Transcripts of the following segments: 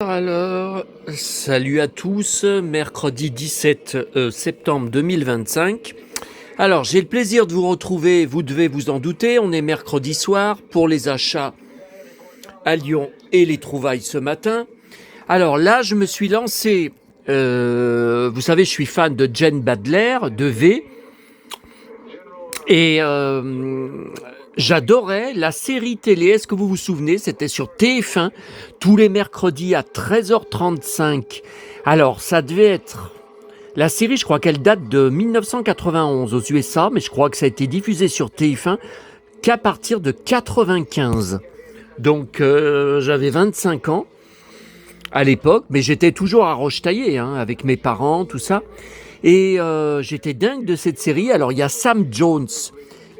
Alors, salut à tous, mercredi 17 septembre 2025. Alors, j'ai le plaisir de vous retrouver, vous devez vous en douter, on est mercredi soir pour les achats à Lyon et les trouvailles ce matin. Alors là, je me suis lancé, vous savez, je suis fan de Jen Badler, de V, et j'adorais la série télé, est-ce que vous vous souvenez, c'était sur TF1, tous les mercredis à 13h35. Alors, ça devait être... La série, je crois qu'elle date de 1991 aux USA, mais je crois que ça a été diffusé sur TF1 qu'à partir de 95. Donc, j'avais 25 ans à l'époque, mais j'étais toujours à Roche-Taillé, hein, avec mes parents, tout ça. Et j'étais dingue de cette série. Alors, il y a Sam Jones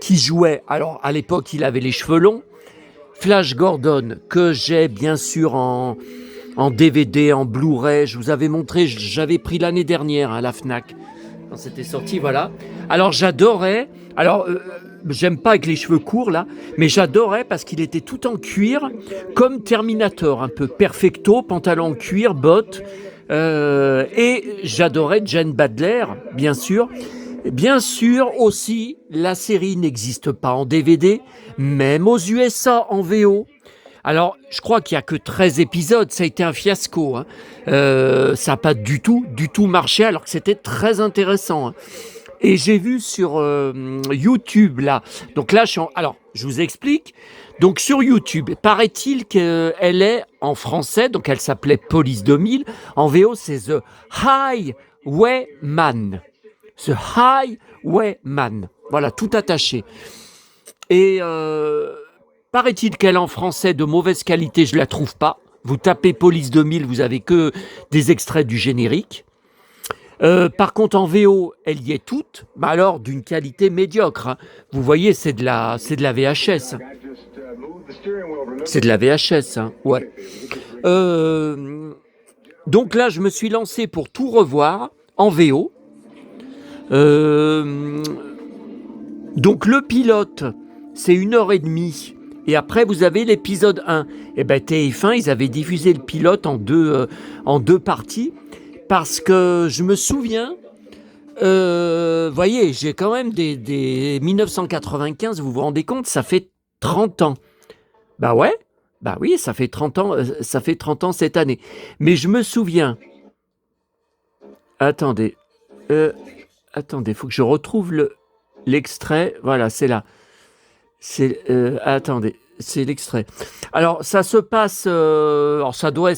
qui jouait. Alors, à l'époque, il avait les cheveux longs. Flash Gordon, que j'ai bien sûr en DVD, en Blu-ray. Je vous avais montré, j'avais pris l'année dernière à la Fnac. Quand c'était sorti, voilà. Alors, j'adorais. Alors, j'aime pas avec les cheveux courts, là, mais j'adorais parce qu'il était tout en cuir, comme Terminator, un peu perfecto, pantalon en cuir, bottes. Et j'adorais Jen Badler, bien sûr. Bien sûr aussi, la série n'existe pas en DVD, même aux USA en VO. Alors, je crois qu'il n'y a que 13 épisodes, ça a été un fiasco, hein. Ça n'a pas du tout marché, alors que c'était très intéressant, hein. Et j'ai vu sur YouTube, là, donc là, alors, je vous explique. Donc sur YouTube, paraît-il qu'elle est en français, donc elle s'appelait Police 2000, en VO c'est The Highwayman. The Highwayman. Voilà, tout attaché. Et paraît-il qu'elle est en français de mauvaise qualité, je ne la trouve pas. Vous tapez Police 2000, vous avez que des extraits du générique. Par contre, en VO, elle y est toute, mais alors d'une qualité médiocre, hein. Vous voyez, c'est de la VHS. C'est de la VHS, hein. Ouais. Donc là, je me suis lancé pour tout revoir en VO. Donc le pilote, c'est 1 h 30. Et après, vous avez l'épisode 1. Et bien, TF1, ils avaient diffusé le pilote en deux parties. Parce que je me souviens, voyez, j'ai quand même des 1995, vous vous rendez compte, ça fait 30 ans. Bah ouais, bah oui, ça fait 30 ans cette année. Mais je me souviens, attendez, euh, attendez, faut que je retrouve l'extrait, voilà, c'est là. Attendez, c'est l'extrait. Alors, ça se passe, alors ça doit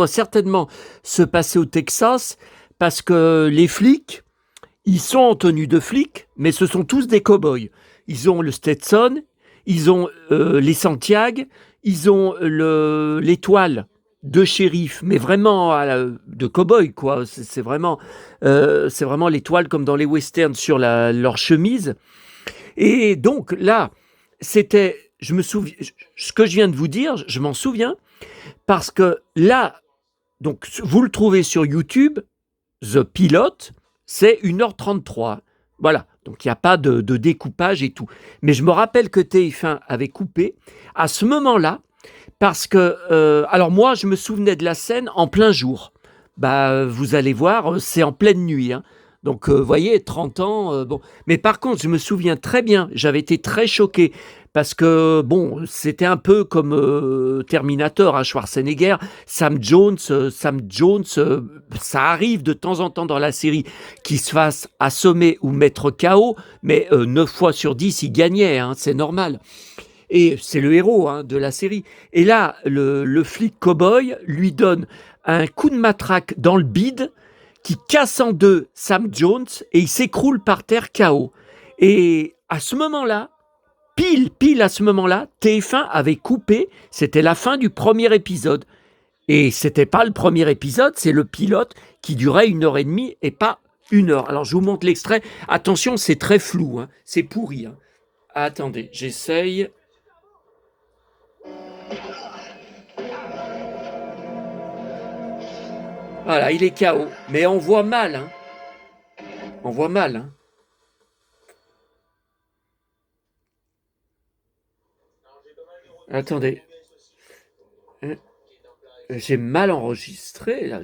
certainement se passer au Texas, parce que les flics, ils sont en tenue de flics, mais ce sont tous des cow-boys. Ils ont le Stetson, ils ont les Santiago, ils ont l'étoile de shérif, mais vraiment de cow-boy, quoi. C'est vraiment l'étoile comme dans les westerns sur leur chemise. Et donc là, je me souviens, ce que je viens de vous dire, je m'en souviens, parce que là, donc vous le trouvez sur YouTube, The Pilot, c'est 1 h 33. Voilà, donc il n'y a pas de découpage et tout. Mais je me rappelle que TF1 avait coupé à ce moment-là, parce que, alors moi, je me souvenais de la scène en plein jour. Bah, vous allez voir, c'est en pleine nuit, hein. Donc, vous voyez, 30 ans, bon. Mais par contre, je me souviens très bien, j'avais été très choqué, parce que, bon, c'était un peu comme Terminator, hein, Schwarzenegger, Sam Jones, ça arrive de temps en temps dans la série qu'il se fasse assommer ou mettre KO, mais 9 fois sur 10, il gagnait, hein, c'est normal. Et c'est le héros, hein, de la série. Et là, le flic cow-boy lui donne un coup de matraque dans le bide qui casse en deux Sam Jones et il s'écroule par terre KO. Et à ce moment-là, pile à ce moment-là, TF1 avait coupé, c'était la fin du premier épisode. Et c'était pas le premier épisode, c'est le pilote qui durait 1 h 30 et pas 1 heure. Alors je vous montre l'extrait. Attention, c'est très flou, hein, c'est pourri, hein. Attendez, j'essaye. Voilà, il est KO. Mais on voit mal, hein. On voit mal, hein. Attendez. Euh, J'ai mal enregistré, là.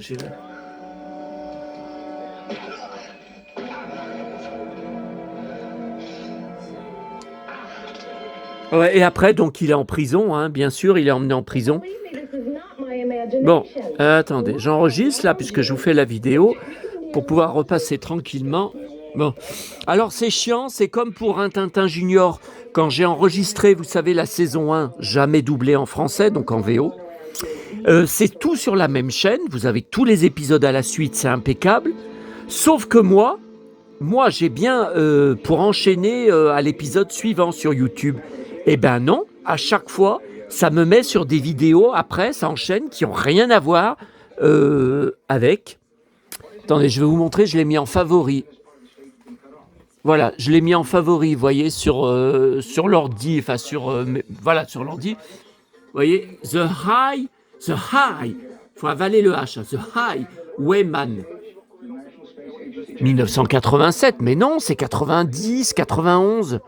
Ouais, et après, donc, il est en prison, hein, bien sûr, il est emmené en prison. Bon, attendez, j'enregistre là, puisque je vous fais la vidéo, pour pouvoir repasser tranquillement. Bon, alors c'est chiant, c'est comme pour un Tintin Junior. Quand j'ai enregistré, vous savez, la saison 1, jamais doublé en français, donc en VO. C'est tout sur la même chaîne, vous avez tous les épisodes à la suite, c'est impeccable. Sauf que moi j'ai bien pour enchaîner à l'épisode suivant sur YouTube. Eh ben non, à chaque fois, ça me met sur des vidéos, après, ça enchaîne, qui n'ont rien à voir avec. Attendez, je vais vous montrer, je l'ai mis en favori. Voilà, je l'ai mis en favori, vous voyez, sur l'ordi, enfin voilà, sur l'ordi. Vous voyez, The High, faut avaler le H, The Highwayman. 1987, mais non, c'est 90, 91.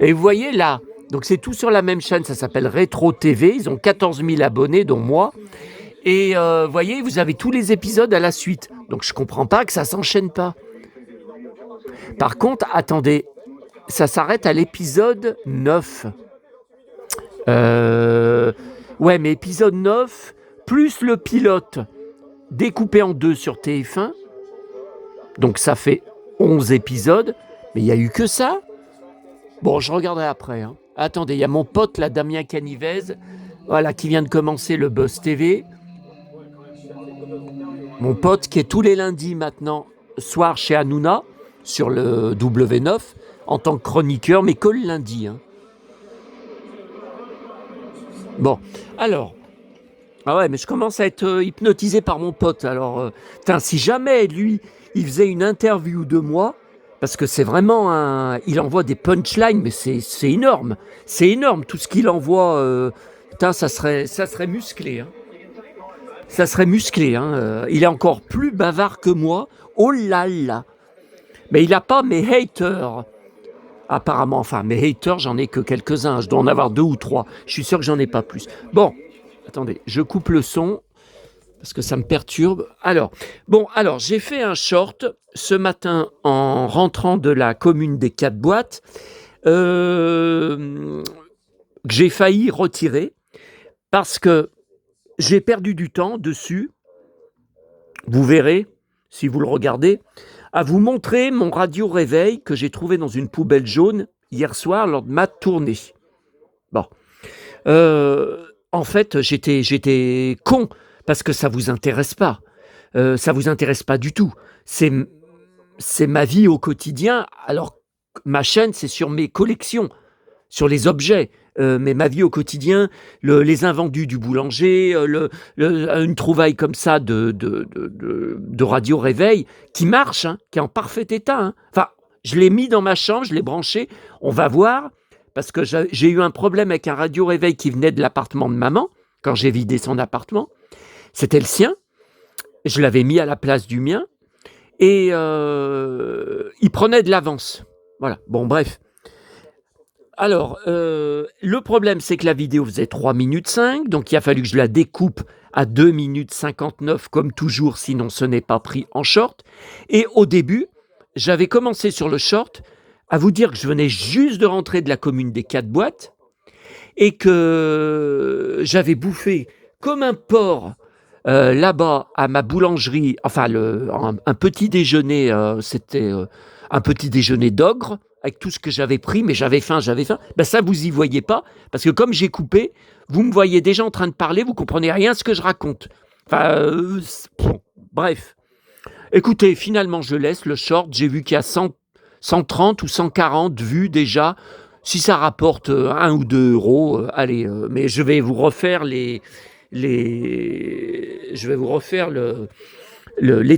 Et vous voyez là, donc c'est tout sur la même chaîne, ça s'appelle Rétro TV, ils ont 14 000 abonnés, dont moi. Et vous voyez, vous avez tous les épisodes à la suite. Donc je comprends pas que ça s'enchaîne pas. Par contre, attendez, ça s'arrête à l'épisode 9. Ouais, mais épisode 9, plus le pilote découpé en 2 sur TF1. Donc ça fait 11 épisodes, mais il n'y a eu que ça. Bon, je regarderai après. Hein. Attendez, il y a mon pote, là, Damien Canivez, voilà, qui vient de commencer le Buzz TV. Mon pote qui est tous les lundis maintenant, soir chez Hanouna, sur le W9, en tant que chroniqueur, mais que le lundi. Hein. Bon, alors... Ah ouais, mais je commence à être hypnotisé par mon pote. Alors, si jamais, lui, il faisait une interview de moi... Parce que c'est vraiment un... Il envoie des punchlines, mais c'est énorme. C'est énorme, tout ce qu'il envoie. Ça serait musclé. Hein. Ça serait musclé. Hein. Il est encore plus bavard que moi. Oh là là. Mais il n'a pas mes haters. Apparemment, enfin, mes haters, j'en ai que quelques-uns. Je dois en avoir 2 ou 3. Je suis sûr que j'en ai pas plus. Bon, attendez, je coupe le son. Parce que ça me perturbe. Alors, j'ai fait un short ce matin en rentrant de la commune des 4 boîtes que j'ai failli retirer parce que j'ai perdu du temps dessus. Vous verrez, si vous le regardez, à vous montrer mon radio réveil que j'ai trouvé dans une poubelle jaune hier soir lors de ma tournée. Bon. En fait, j'étais con. Parce que ça vous intéresse pas. Ça vous intéresse pas du tout. C'est ma vie au quotidien. Alors, ma chaîne, c'est sur mes collections, sur les objets. Mais ma vie au quotidien, les invendus du boulanger, une trouvaille comme ça de radio réveil qui marche, hein, qui est en parfait état. Hein. Enfin, je l'ai mis dans ma chambre, je l'ai branché. On va voir, parce que j'ai eu un problème avec un radio réveil qui venait de l'appartement de maman, quand j'ai vidé son appartement. C'était le sien, je l'avais mis à la place du mien, et il prenait de l'avance. Voilà, bon bref. Alors, le problème, c'est que la vidéo faisait 3 minutes 5, donc il a fallu que je la découpe à 2 minutes 59, comme toujours, sinon ce n'est pas pris en short. Et au début, j'avais commencé sur le short à vous dire que je venais juste de rentrer de la commune des 4 boîtes, et que j'avais bouffé comme un porc là-bas, à ma boulangerie, enfin un petit déjeuner, c'était un petit déjeuner d'ogre, avec tout ce que j'avais pris, mais j'avais faim. Ben ça, vous y voyez pas, parce que comme j'ai coupé, vous me voyez déjà en train de parler, vous comprenez rien à ce que je raconte. Enfin, bon, bref. Écoutez, finalement, je laisse le short, j'ai vu qu'il y a 130 ou 140 vues déjà. Si ça rapporte 1 ou 2 euros, allez, mais je vais vous refaire les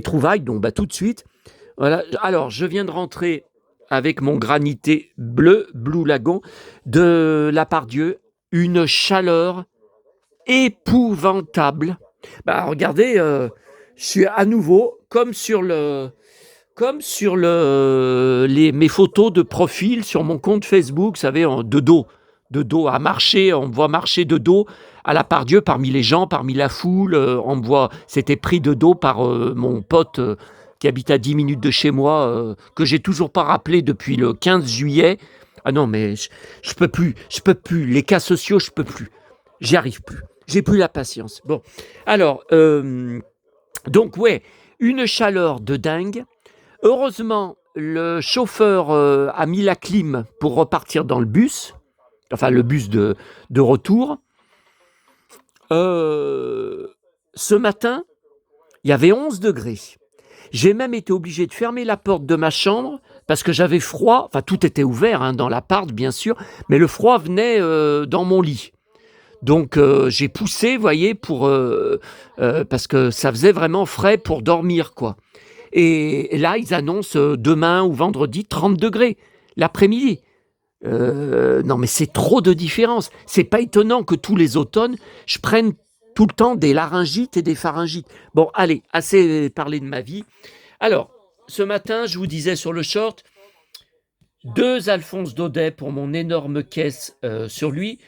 trouvailles, donc tout de suite. Voilà. Alors, je viens de rentrer avec mon granité bleu, Blue Lagon, de la Pardieu, une chaleur épouvantable. Regardez, je suis à nouveau comme sur mes photos de profil sur mon compte Facebook, vous savez, de dos. de dos, à marcher. On me voit marcher de dos à la Part-Dieu, parmi les gens, parmi la foule. On me voit, c'était pris de dos par mon pote qui habite à 10 minutes de chez moi, que j'ai toujours pas rappelé depuis le 15 juillet. Ah non, mais je peux plus, je peux plus. Les cas sociaux, je peux plus. J'y arrive plus. J'ai plus la patience. Bon, alors, donc ouais, une chaleur de dingue. Heureusement, le chauffeur a mis la clim pour repartir dans le bus, enfin le bus de retour. Ce matin, il y avait 11 degrés. J'ai même été obligé de fermer la porte de ma chambre parce que j'avais froid. Enfin, tout était ouvert hein, dans l'appart, bien sûr, mais le froid venait dans mon lit. Donc, j'ai poussé, vous voyez, parce que ça faisait vraiment frais pour dormir, quoi. Et là, ils annoncent demain ou vendredi 30 degrés l'après-midi. Non, mais c'est trop de différence. C'est pas étonnant que tous les automnes, je prenne tout le temps des laryngites et des pharyngites. Bon, allez, assez parlé de ma vie. Alors, ce matin, je vous disais sur le short, 2 Alphonse Daudet pour mon énorme caisse sur lui,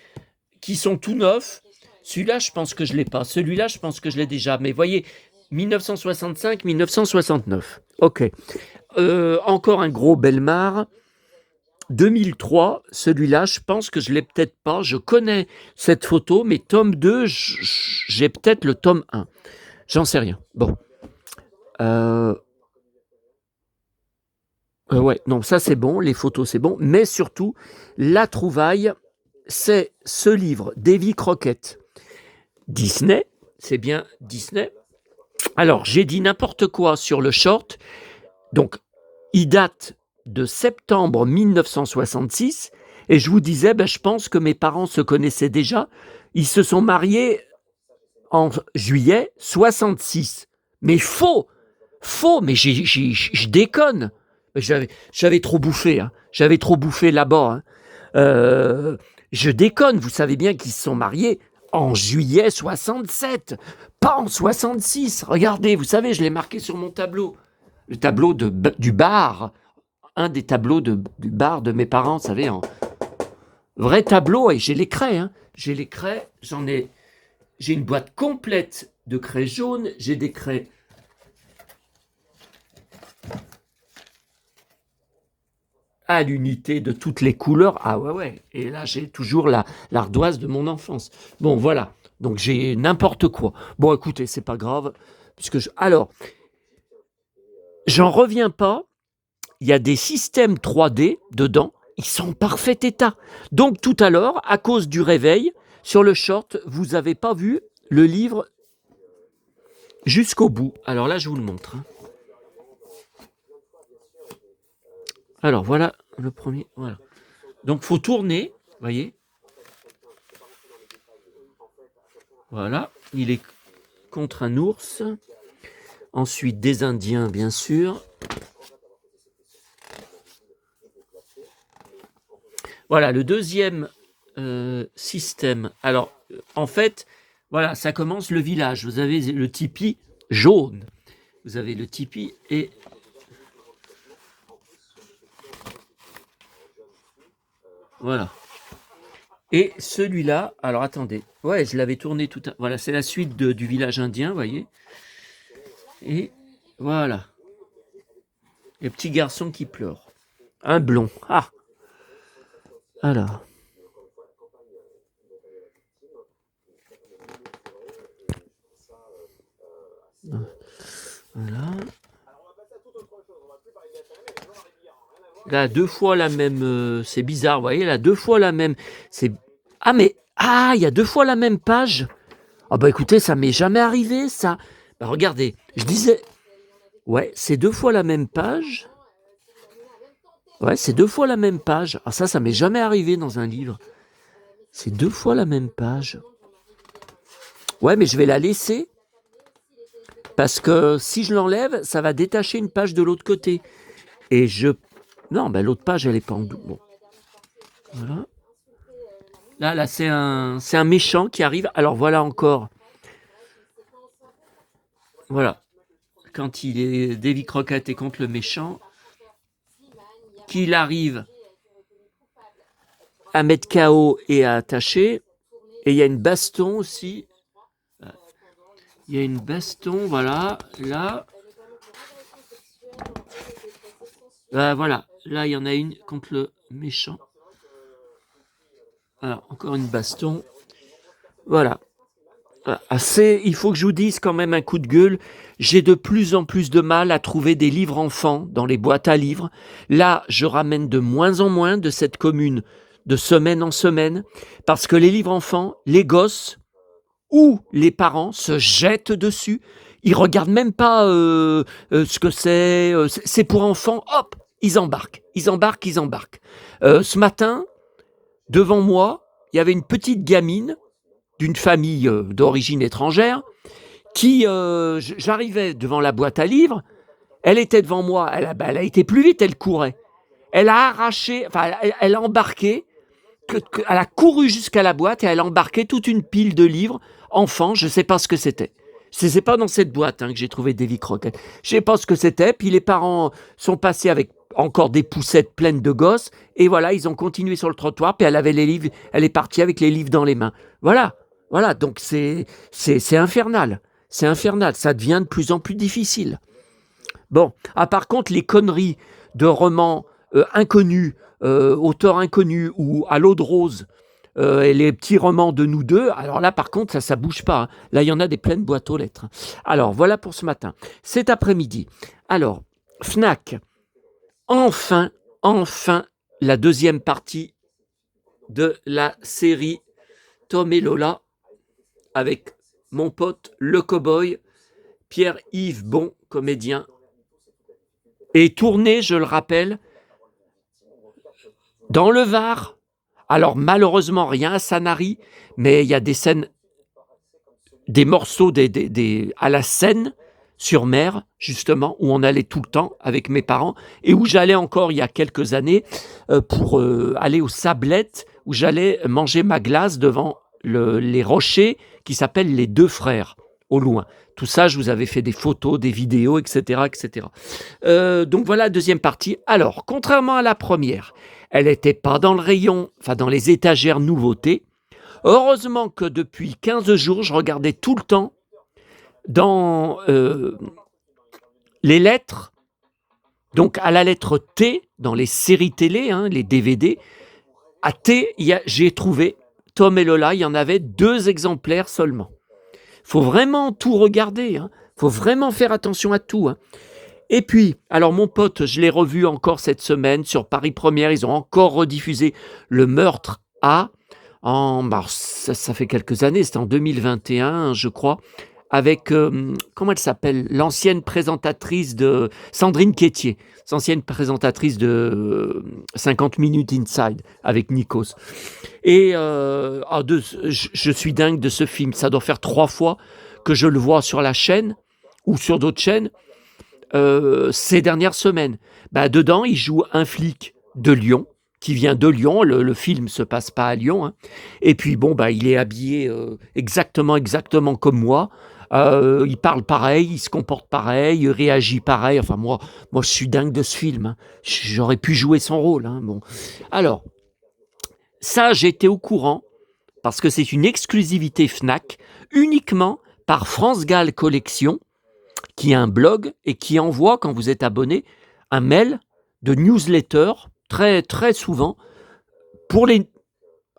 qui sont tout neufs. Celui-là, je pense que je l'ai pas. Celui-là, je pense que je l'ai déjà. Mais voyez, 1965, 1969. Ok. Encore un gros Belmar. 2003, celui-là, je pense que je l'ai peut-être pas. Je connais cette photo, mais tome 2, j'ai peut-être le tome 1. J'en sais rien. Bon. Ouais, non, ça c'est bon, les photos c'est bon, mais surtout, la trouvaille, c'est ce livre, Davy Crockett. Disney, c'est bien Disney. Alors, j'ai dit n'importe quoi sur le short. Donc, il date de septembre 1966. Et je vous disais, je pense que mes parents se connaissaient déjà. Ils se sont mariés en juillet 66. Mais faux, mais je déconne. J'avais trop bouffé, hein. J'avais trop bouffé là-bas. Hein. Je déconne, vous savez bien qu'ils se sont mariés en juillet 67, pas en 66. Regardez, vous savez, je l'ai marqué sur mon tableau. Le tableau du bar, un des tableaux du bar de mes parents, vous savez, en vrai tableau, et j'ai les craies. Hein. J'ai les craies, j'ai une boîte complète de craies jaunes, j'ai des craies à l'unité de toutes les couleurs. Ah ouais. Et là, j'ai toujours l'ardoise de mon enfance. Bon, voilà. Donc, j'ai n'importe quoi. Bon, écoutez, c'est pas grave. Alors, j'en reviens pas. Il y a des systèmes 3D dedans. Ils sont en parfait état. Donc, tout à l'heure, à cause du réveil, sur le short, vous n'avez pas vu le livre jusqu'au bout. Alors là, je vous le montre. Hein. Alors, voilà le premier. Voilà. Donc, faut tourner, voyez. Voilà, il est contre un ours. Ensuite, des Indiens, bien sûr. Voilà, le deuxième système. Alors, en fait, voilà, ça commence le village. Vous avez le tipi jaune. Vous avez le tipi et... Voilà. Et celui-là, alors attendez, ouais, je l'avais tourné tout à... Voilà, c'est la suite du village indien, vous voyez. Et voilà. Le petit garçon qui pleure. Un blond. Ah. Alors. Voilà. Là, 2 fois la même... c'est bizarre, vous voyez, là, 2 fois la même... C'est... Ah, mais... Ah, il y a 2 fois la même page. Ah bah écoutez, ça m'est jamais arrivé, ça. Bah regardez, je disais... Ouais, c'est 2 fois la même page. Ouais, c'est 2 fois la même page. Ah ça m'est jamais arrivé dans un livre. C'est 2 fois la même page. Ouais, mais je vais la laisser. Parce que si je l'enlève, ça va détacher une page de l'autre côté. Et non, l'autre page, elle est pas en double. Bon. Voilà. Là, c'est un méchant qui arrive. Alors, voilà encore. Voilà. Quand Davy Crockett est contre le méchant, qu'il arrive à mettre KO et à attacher. Et il y a une baston aussi. Il y a une baston, voilà, là. Voilà, là, il y en a une contre le méchant. Alors, encore une baston. Voilà. Il faut que je vous dise quand même un coup de gueule. J'ai de plus en plus de mal à trouver des livres enfants dans les boîtes à livres. Là, je ramène de moins en moins de cette commune de semaine en semaine parce que les livres enfants, les gosses ou les parents se jettent dessus. Ils regardent même pas ce que c'est. C'est pour enfants. Hop, ils embarquent. Ce matin, devant moi, il y avait une petite gamine d'une famille d'origine étrangère qui, j'arrivais devant la boîte à livres, elle était devant moi, elle a été plus vite, elle courait. Elle a arraché, enfin, elle a embarqué, elle a couru jusqu'à la boîte et elle a embarqué toute une pile de livres enfants, je ne sais pas ce que c'était. C'est pas dans cette boîte que j'ai trouvé Davy Crockett. Je ne sais pas ce que c'était, puis les parents sont passés avec encore des poussettes pleines de gosses, et voilà, ils ont continué sur le trottoir, puis elle avait les livres, elle est partie avec les livres dans les mains. Voilà, donc c'est infernal. C'est infernal, ça devient de plus en plus difficile. Bon, par contre, les conneries de romans inconnus, auteurs inconnus, ou à l'eau de rose, et les petits romans de nous deux, alors là, par contre, ça bouge pas. Là, il y en a des pleines boîtes aux lettres. Alors, voilà pour ce matin. Cet après-midi, alors, Fnac, enfin, la deuxième partie de la série Tom et Lola, avec mon pote le cow-boy, Pierre-Yves Bon, comédien, et tourné, je le rappelle, dans le Var. Alors malheureusement, rien à Sanary, mais il y a des scènes, des morceaux à la Seine sur mer, justement, où on allait tout le temps avec mes parents, et où j'allais encore il y a quelques années pour aller aux Sablettes, où j'allais manger ma glace devant les rochers qui s'appellent les Deux Frères, au loin. Tout ça, je vous avais fait des photos, des vidéos, etc. etc. Donc voilà la deuxième partie. Alors, contrairement à la première, elle n'était pas dans le rayon, enfin dans les étagères nouveautés. Heureusement que depuis 15 jours, je regardais tout le temps dans les lettres, donc à la lettre T, dans les séries télé, les DVD, à T, j'ai trouvé Tom et Lola, il y en avait 2 exemplaires seulement. Il faut vraiment tout regarder, faut vraiment faire attention à tout. Et puis, alors mon pote, je l'ai revu encore cette semaine sur Paris Première, ils ont encore rediffusé Le Meurtre à, ça fait quelques années, c'était en 2021, je crois, avec, comment elle s'appelle, l'ancienne présentatrice de Sandrine Quétier, ancienne présentatrice de 50 Minutes Inside avec Nikos. Et je suis dingue de ce film, ça doit faire 3 fois que je le vois sur la chaîne ou sur d'autres chaînes ces dernières semaines. Dedans, il joue un flic de Lyon, qui vient de Lyon, le film se passe pas à Lyon, et puis il est habillé exactement comme moi, il parle pareil, il se comporte pareil, il réagit pareil, enfin moi je suis dingue de ce film, j'aurais pu jouer son rôle. Bon. Alors, ça j'étais au courant, parce que c'est une exclusivité Fnac, uniquement par France Gall Collection, qui a un blog et qui envoie, quand vous êtes abonné, un mail de newsletter très, très souvent pour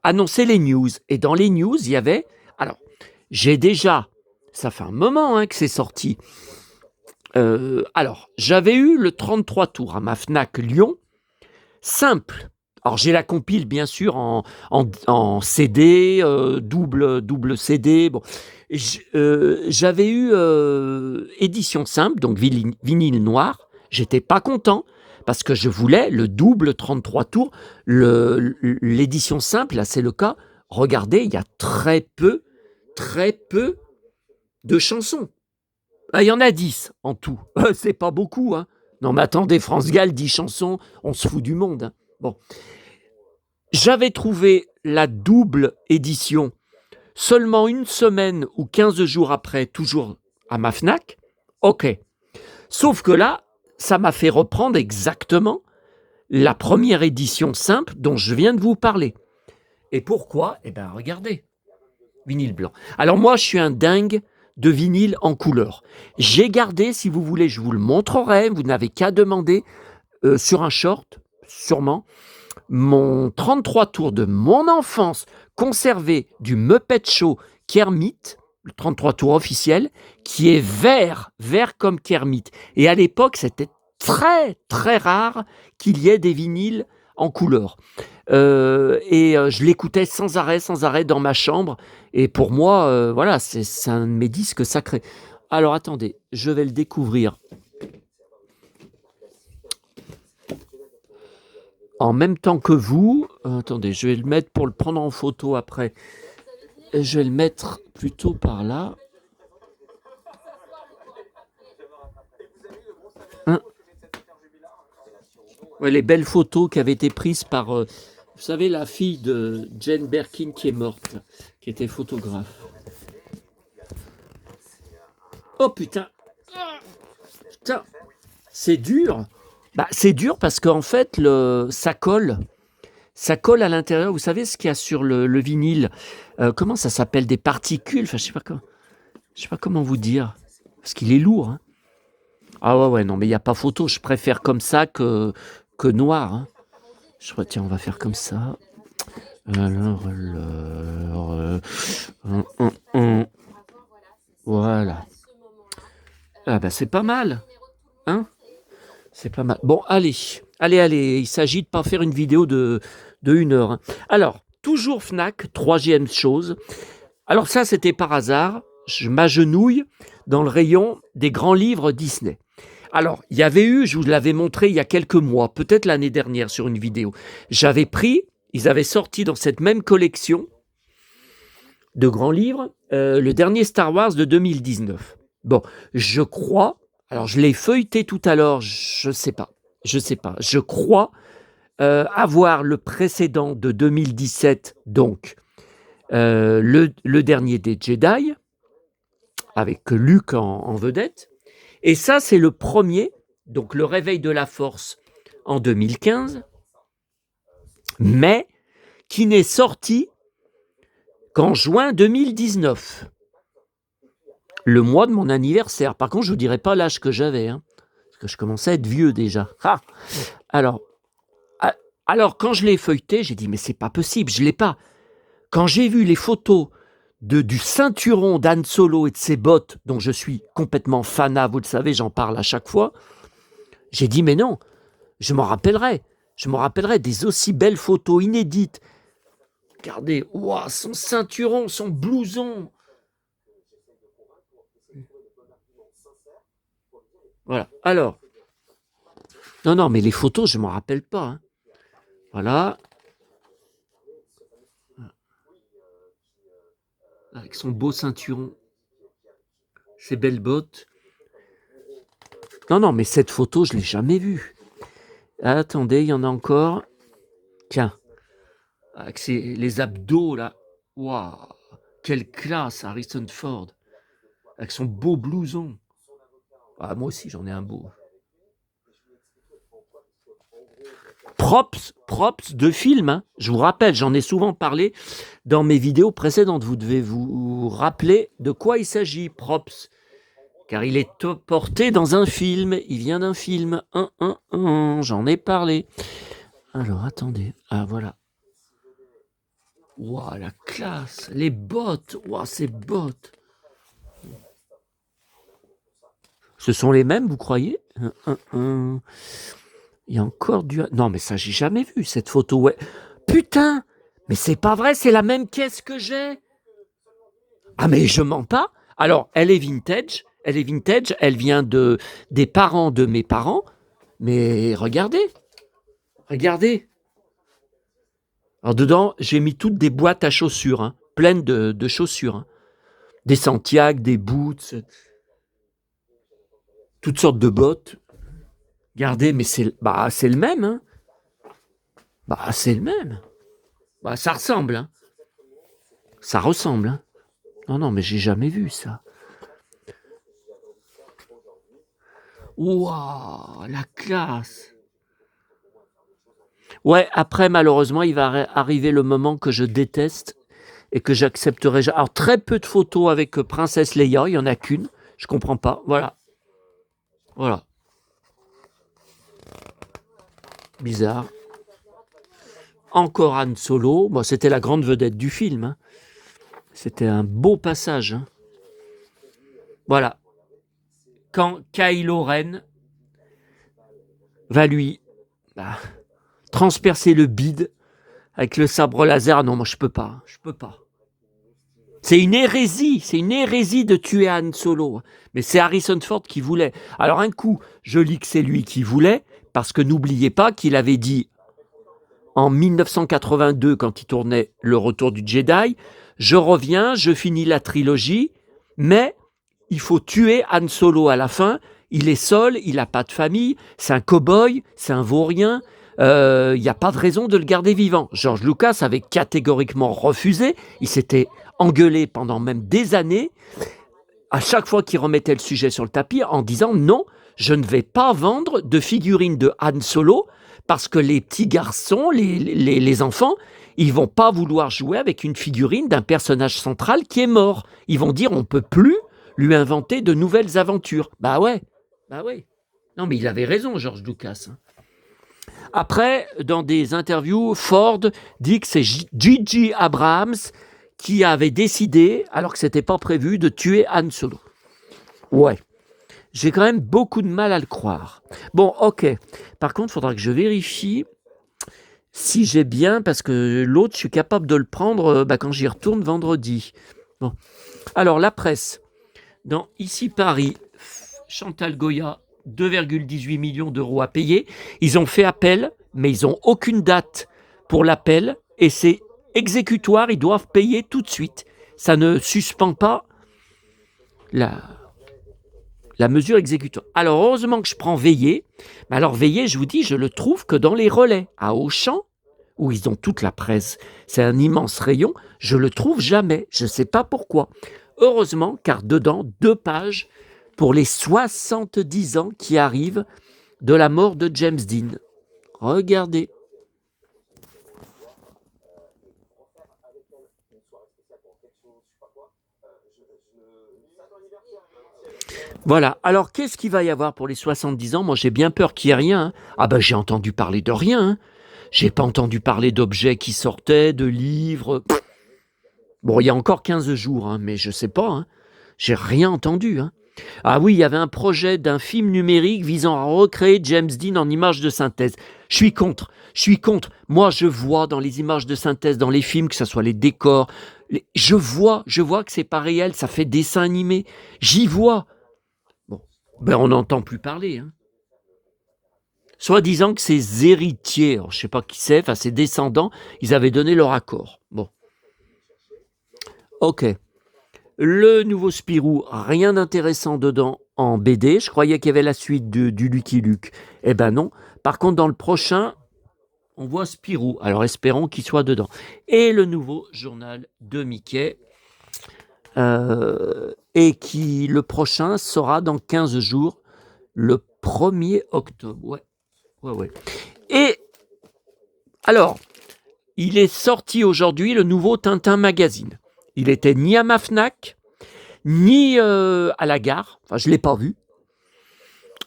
annoncer les news. Et dans les news, il y avait... Alors, j'ai déjà... Ça fait un moment que c'est sorti. Alors, j'avais eu le 33 tours à ma Fnac Lyon, simple. Alors, j'ai la compile, bien sûr, en CD, double CD. Bon. J'avais eu édition simple, donc vinyle noir. J'étais pas content parce que je voulais le double 33 tours. L'édition simple, là, c'est le cas. Regardez, il y a très peu de chansons. Il y en a 10 en tout. C'est pas beaucoup. Non, mais attendez, France Gall, 10 chansons, on se fout du monde. Bon. J'avais trouvé la double édition seulement une semaine ou 15 jours après, toujours à ma Fnac. Ok. Sauf que là, ça m'a fait reprendre exactement la première édition simple dont je viens de vous parler. Et pourquoi? Eh bien, regardez, vinyle blanc. Alors moi, je suis un dingue de vinyle en couleur. J'ai gardé, si vous voulez, je vous le montrerai, vous n'avez qu'à demander sur un short, sûrement, mon 33 tours de mon enfance conservé du Muppet Show Kermit, le 33 tours officiel, qui est vert comme Kermit. Et à l'époque, c'était très, très rare qu'il y ait des vinyles en couleur. Je l'écoutais sans arrêt dans ma chambre. Et pour moi, voilà, c'est un de mes disques sacrés. Alors attendez, je vais le découvrir en même temps que vous. Attendez, je vais le mettre pour le prendre en photo après. Je vais le mettre plutôt par là. Hein. Ouais, les belles photos qui avaient été prises par, vous savez, la fille de Jane Birkin qui est morte, qui était photographe. Oh putain, putain, c'est dur. Bah, c'est dur parce qu'en fait, ça colle. Ça colle à l'intérieur. Vous savez ce qu'il y a sur le vinyle? Comment ça s'appelle? Des particules? Enfin, je sais pas comment vous dire. Parce qu'il est lourd. Hein. Ah ouais, non, mais il n'y a pas photo. Je préfère comme ça que noir. Hein. Tiens, on va faire comme ça. Voilà. Ah bah c'est pas mal. Hein? C'est pas mal. Bon, allez. Il s'agit de pas faire une vidéo de 1 heure. Hein. Alors, toujours Fnac, troisième chose. Alors ça, c'était par hasard. Je m'agenouille dans le rayon des grands livres Disney. Alors, il y avait eu, je vous l'avais montré il y a quelques mois, peut-être l'année dernière sur une vidéo. J'avais pris, ils avaient sorti dans cette même collection de grands livres, le dernier Star Wars de 2019. Bon, je crois, alors je l'ai feuilleté tout à l'heure, je sais pas, je crois avoir le précédent de 2017, donc le dernier des Jedi, avec Luke en vedette, et ça c'est le premier, donc le réveil de la Force en 2015, mais qui n'est sorti qu'en juin 2019. Le mois de mon anniversaire. Par contre, je ne vous dirai pas l'âge que j'avais, hein, parce que je commençais à être vieux déjà. Ah alors, quand je l'ai feuilleté, j'ai dit, mais c'est pas possible, je ne l'ai pas. Quand j'ai vu les photos du ceinturon d'Han Solo et de ses bottes, dont je suis complètement fanat, vous le savez, j'en parle à chaque fois, j'ai dit, mais non, je m'en rappellerai. Je me rappellerai des aussi belles photos inédites. Regardez, wow, son ceinturon, son blouson. Voilà. Alors, non, mais les photos, je ne m'en rappelle pas. Hein. Voilà. Avec son beau ceinturon, ses belles bottes. Non, mais cette photo, je ne l'ai jamais vue. Attendez, il y en a encore. Tiens, avec les abdos, là. Waouh, quelle classe, Harrison Ford. Avec son beau blouson. Ah, moi aussi, j'en ai un beau. Props de film, hein. Je vous rappelle, j'en ai souvent parlé dans mes vidéos précédentes. Vous devez vous rappeler de quoi il s'agit, props. Car il est porté dans un film. Il vient d'un film. J'en ai parlé. Alors, attendez. Ah, voilà. Waouh, la classe. Les bottes. Waouh, ces bottes. Ce sont les mêmes, vous croyez? Il y a encore du... Non, mais ça, j'ai jamais vu, cette photo. Ouais. Putain, mais c'est pas vrai, c'est la même caisse que j'ai. Ah, mais je mens pas. Alors, elle est vintage, elle vient des parents de mes parents. Mais regardez. Alors, dedans, j'ai mis toutes des boîtes à chaussures, hein, pleines de chaussures. Hein. Des Santiago, des boots, toutes sortes de bottes. Regardez, mais c'est le même. Hein. C'est le même. Ça ressemble. Hein. Ça ressemble. Hein. Non, mais j'ai jamais vu ça. Waouh, la classe. Ouais, après, malheureusement, il va arriver le moment que je déteste et que j'accepterai. Alors, très peu de photos avec Princesse Leia, il n'y en a qu'une. Je comprends pas. Voilà. Voilà. Bizarre. Encore Han Solo. Bon, c'était la grande vedette du film. Hein. C'était un beau passage. Hein. Voilà. Quand Kylo Ren va lui transpercer le bide avec le sabre laser. Non, moi, je peux pas. Je peux pas. C'est une hérésie de tuer Han Solo. Mais c'est Harrison Ford qui voulait. Alors un coup, je lis que c'est lui qui voulait, parce que n'oubliez pas qu'il avait dit en 1982, quand il tournait Le Retour du Jedi, je reviens, je finis la trilogie, mais il faut tuer Han Solo à la fin. Il est seul, il n'a pas de famille, c'est un cow-boy, c'est un vaurien. Il n'y a pas de raison de le garder vivant. George Lucas avait catégoriquement refusé. Il s'était engueulé pendant même des années, à chaque fois qu'il remettait le sujet sur le tapis, en disant non, je ne vais pas vendre de figurines de Han Solo, parce que les petits garçons, les enfants, ils vont pas vouloir jouer avec une figurine d'un personnage central qui est mort. Ils vont dire on peut plus lui inventer de nouvelles aventures. Bah ouais. Non mais il avait raison, George Lucas. Après, dans des interviews, Ford dit que c'est J.J. Abrams qui avait décidé, alors que c'était pas prévu, de tuer Han Solo. Ouais. J'ai quand même beaucoup de mal à le croire. Bon, ok. Par contre, il faudra que je vérifie si j'ai bien, parce que l'autre, je suis capable de le prendre quand j'y retourne vendredi. Bon. Alors, la presse. Dans Ici Paris, Chantal Goya, 2,18 millions d'euros à payer. Ils ont fait appel, mais ils n'ont aucune date pour l'appel. Et c'est exécutoire, ils doivent payer tout de suite. Ça ne suspend pas la mesure exécutoire. Alors, heureusement que je prends Veillé. Mais alors, Veillé, je vous dis, je le trouve que dans les relais. À Auchan, où ils ont toute la presse, c'est un immense rayon, je le trouve jamais. Je ne sais pas pourquoi. Heureusement, car dedans, 2 pages pour les 70 ans qui arrivent de la mort de James Dean. Regardez. Voilà. Alors, qu'est-ce qu'il va y avoir pour les 70 ans? Moi, j'ai bien peur qu'il n'y ait rien. Hein. Ah ben, j'ai entendu parler de rien. Hein. J'ai pas entendu parler d'objets qui sortaient, de livres. Bon, il y a encore 15 jours, hein, mais je sais pas. Hein. J'ai rien entendu. Hein. Ah oui, il y avait un projet d'un film numérique visant à recréer James Dean en images de synthèse. Je suis contre. Moi, je vois dans les images de synthèse, dans les films, que ce soit les décors, je vois que c'est pas réel, ça fait dessin animé. J'y vois. Bon, ben on n'entend plus parler. Hein. Soit disant que ses héritiers, alors je sais pas qui c'est, enfin ses descendants, ils avaient donné leur accord. Bon. Ok. Le nouveau Spirou, rien d'intéressant dedans en BD. Je croyais qu'il y avait la suite du Lucky Luke. Eh ben non. Par contre, dans le prochain, on voit Spirou. Alors espérons qu'il soit dedans. Et le nouveau journal de Mickey. Et qui, le prochain, sera dans 15 jours, le 1er octobre. Ouais. Et alors, il est sorti aujourd'hui le nouveau Tintin Magazine. Il était ni à ma Fnac, ni à la gare. Enfin, je ne l'ai pas vu.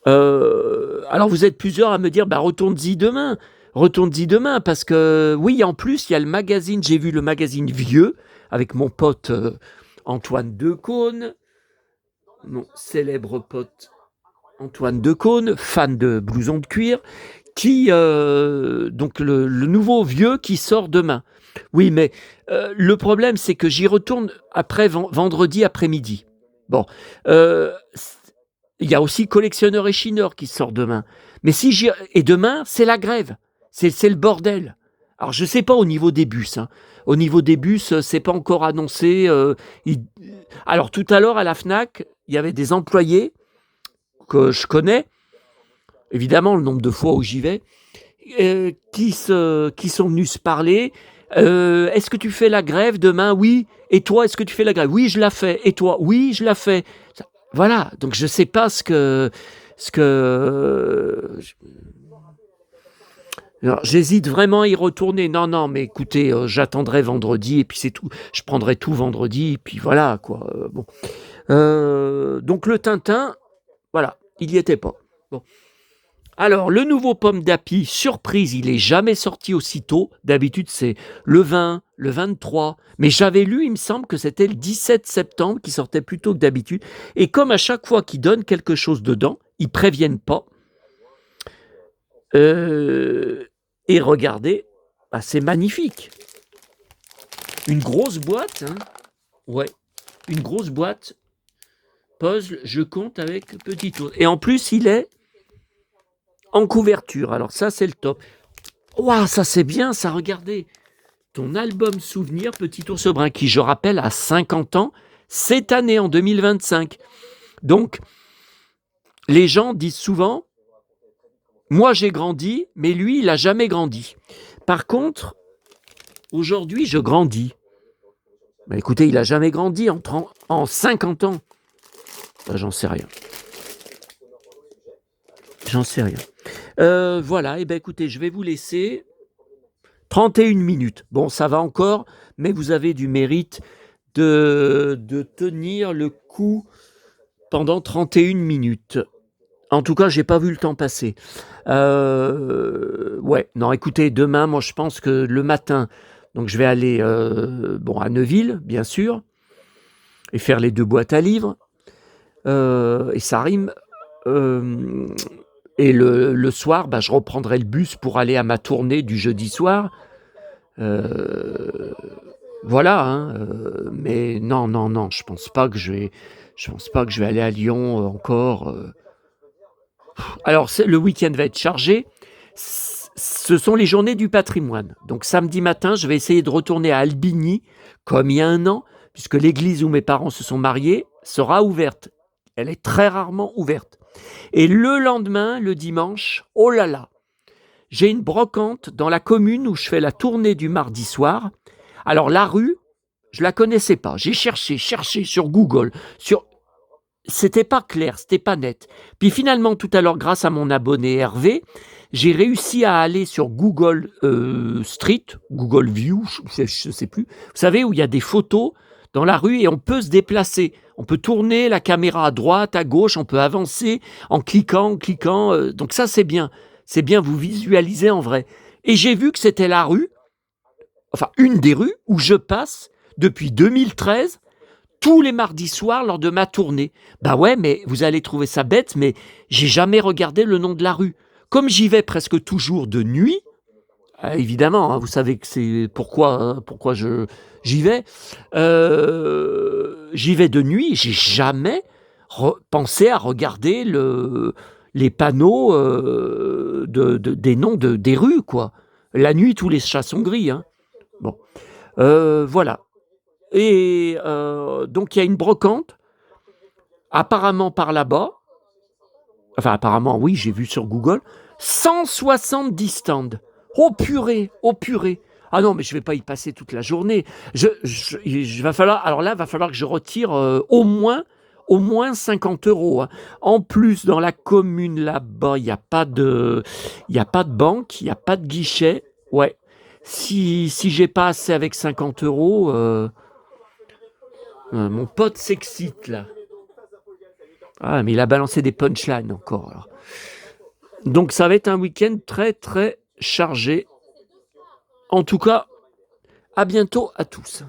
Alors, vous êtes plusieurs à me dire, retourne-y demain. Retourne-y demain, parce que, oui, en plus, il y a le magazine. J'ai vu le magazine vieux, avec mon pote Antoine Decaune, mon célèbre pote Antoine Decaune, fan de blouson de cuir, qui, donc le nouveau vieux qui sort demain. Oui, mais le problème, c'est que j'y retourne après vendredi après-midi. Bon, il y a aussi Collectionneur et Chineur qui sort demain. Mais et demain, c'est la grève. C'est le bordel. Alors, je ne sais pas au niveau des bus. Hein. Au niveau des bus, c'est pas encore annoncé. Alors, tout à l'heure, à la Fnac, il y avait des employés que je connais, évidemment, le nombre de fois où j'y vais, qui sont venus se parler. Est-ce que tu fais la grève demain? Oui. Et toi, est-ce que tu fais la grève? Oui, je la fais. Et toi? Oui, je la fais. Voilà. Donc, je ne sais pas ce que Alors, j'hésite vraiment à y retourner. Non, non, mais écoutez, j'attendrai vendredi et puis c'est tout. Je prendrai tout vendredi et puis voilà, quoi. Bon. Donc le Tintin, voilà, il n'y était pas. Bon. Alors, le nouveau Pomme d'Api, surprise, il est jamais sorti aussitôt. D'habitude, c'est le 20, le 23. Mais j'avais lu, il me semble que c'était le 17 septembre qui sortait plus tôt que d'habitude. Et comme à chaque fois qu'ils donnent quelque chose dedans, ils préviennent pas. Et regardez, bah, c'est magnifique. Une grosse boîte, hein. Ouais, une grosse boîte. Puzzle, je compte avec petit tour. Et en plus, il est en couverture. Alors ça, c'est le top. Waouh, ça c'est bien, ça, regardez. Ton album souvenir, Petit Ours Brun, qui, je rappelle, a 50 ans, cette année, en 2025. Donc, les gens disent souvent, moi j'ai grandi, mais lui, il n'a jamais grandi. Par contre, aujourd'hui, je grandis. Bah, écoutez, il n'a jamais grandi en 50 ans. Bah, j'en sais rien. J'en sais rien. Voilà, et ben écoutez, je vais vous laisser. 31 minutes. Bon, ça va encore, mais vous avez du mérite de tenir le coup pendant 31 minutes. En tout cas, j'ai pas vu le temps passer. Ouais, non, écoutez, demain, moi, je pense que le matin, donc je vais aller à Neuville, bien sûr, et faire les 2 boîtes à livres. Et ça rime. Et le soir, bah, je reprendrai le bus pour aller à ma tournée du jeudi soir. Voilà, hein, mais non, non, non, je pense pas que je vais aller à Lyon encore. Alors, le week-end va être chargé. Ce sont les journées du patrimoine. Donc, samedi matin, je vais essayer de retourner à Albigny, comme il y a un an, puisque l'église où mes parents se sont mariés sera ouverte. Elle est très rarement ouverte. Et le lendemain, le dimanche, oh là là, j'ai une brocante dans la commune où je fais la tournée du mardi soir. Alors, la rue, je la connaissais pas. J'ai cherché sur Google, c'était pas clair, c'était pas net. Puis finalement, tout à l'heure, grâce à mon abonné Hervé, j'ai réussi à aller sur Google Street, Google View, je sais plus. Vous savez, où il y a des photos dans la rue et on peut se déplacer. On peut tourner la caméra à droite, à gauche, on peut avancer en cliquant. Donc ça, c'est bien. C'est bien, vous visualisez en vrai. Et j'ai vu que c'était la rue, enfin une des rues où je passe depuis 2013 tous les mardis soirs lors de ma tournée. Bah ouais, mais vous allez trouver ça bête, mais j'ai jamais regardé le nom de la rue. Comme j'y vais presque toujours de nuit, évidemment, hein, vous savez que c'est pourquoi j'y vais. J'y vais de nuit, j'ai jamais pensé à regarder les panneaux des noms des rues, quoi. La nuit, tous les chats sont gris. Hein. Bon, voilà. Et donc, il y a une brocante, apparemment par là-bas. Enfin, apparemment, oui, j'ai vu sur Google. 170 stands. Oh purée, oh purée. Ah non, mais je ne vais pas y passer toute la journée. Va falloir que je retire au moins 50 euros. Hein. En plus, dans la commune là-bas, il n'y a pas de banque, il n'y a pas de guichet. Ouais. Si j'ai pas assez avec 50 euros, mon pote s'excite là. Ah, mais il a balancé des punchlines encore. Alors. Donc ça va être un week-end très très chargé. En tout cas, à bientôt à tous.